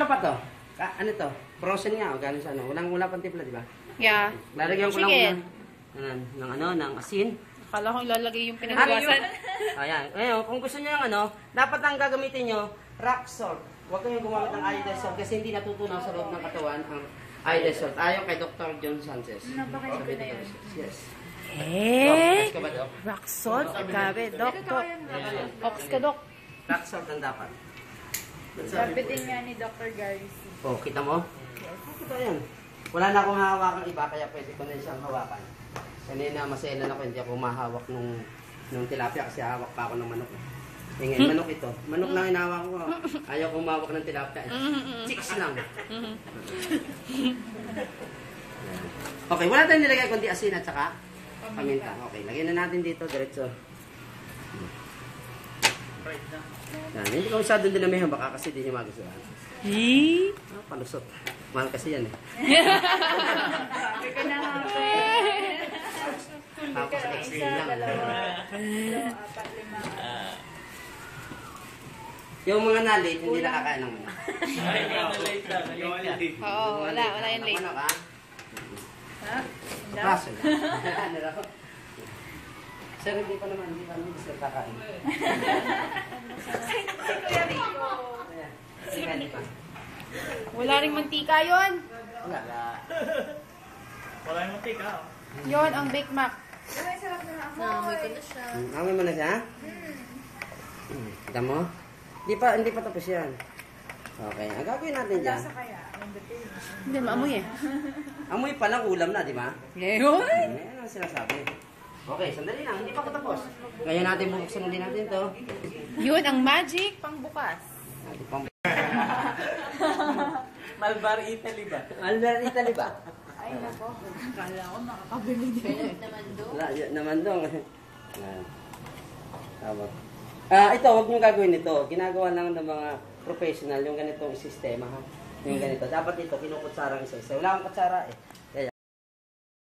pa to? Ano to? Frozen nga o galing sa ano? Wala pang timpla, di ba? Yeah. Lalagyan ko lang ng asin. Akala ko ilalagay yung pinagbawasan. Ayan. Ngayon, kung gusto niyo ng dapat ang gagamitin niyo, rock salt. Huwag kayong gumamit ng iodized salt kasi hindi natutunaw sa loob ng katawan ang iodized salt. Ayon kay Dr. John Sanchez. Napakain ko na yun. Yes. Rock salt? Grabe, Dok. Ox ka, Dok. Rock salt ang dapat. Sabi din nga ni Dr. Gary C. Oh, kita mo? Yes. Kita yan. Wala na akong hahawakan iba, kaya pwede ko na siyang hawakan. Kanina maselan ako, hindi ako mahawak nung tilapia kasi hawak pa ako ng manok. Ngayon, manok ito. Manok lang hinawak ko. Ayaw kong mahawak ng tilapia. Chicks lang. Okay, wala tayong nilagay kundi asin at saka paminta. Okay, lagyan na natin dito, diretso. Yan, hindi ko masyadong dinamihan baka kasi di niya magustuhan. Palusot. Mahal kasi yan eh. Sabi ka na nga po. Tapos extreme lang. 2, 4, 5. Yung mga nalit, hindi nakakain ng manok. Oo, wala yung late. Manok ha? Ha? Kaso na. Ano raw? Sir, hindi pa naman sir kakain. Si Kuya Rico. Hindi pa. Wala ring mantika yon. Wala. Wala yung mantika. Yon ang Bake Mac. Ay, sarap na ako. Amoy mo na siya? Kita mo? Hindi pa tapos yan. Okay, ang gagawin natin dyan. Lasa kaya? Hindi, maamoy eh. Amoy pa lang ulam na, di ba? Ngayon? Yan ang sinasabi. Okay, sandali lang. Hindi pa ako tapos. Ngayon natin bubuksan ulit natin ito. Yun ang magic pangbukas. Malbar Italy ba? Albert Italy ba? Ay, nako. Kala ko makakabili din. Wala, naman dong. Tama. Ito, huwag nyo gagawin ito. Ginagawa lang ng mga professional yung ganitong sistema, ha? Yung ganito. Dapat ito, kinukutsarang isa-isa. Wala akong kutsara eh.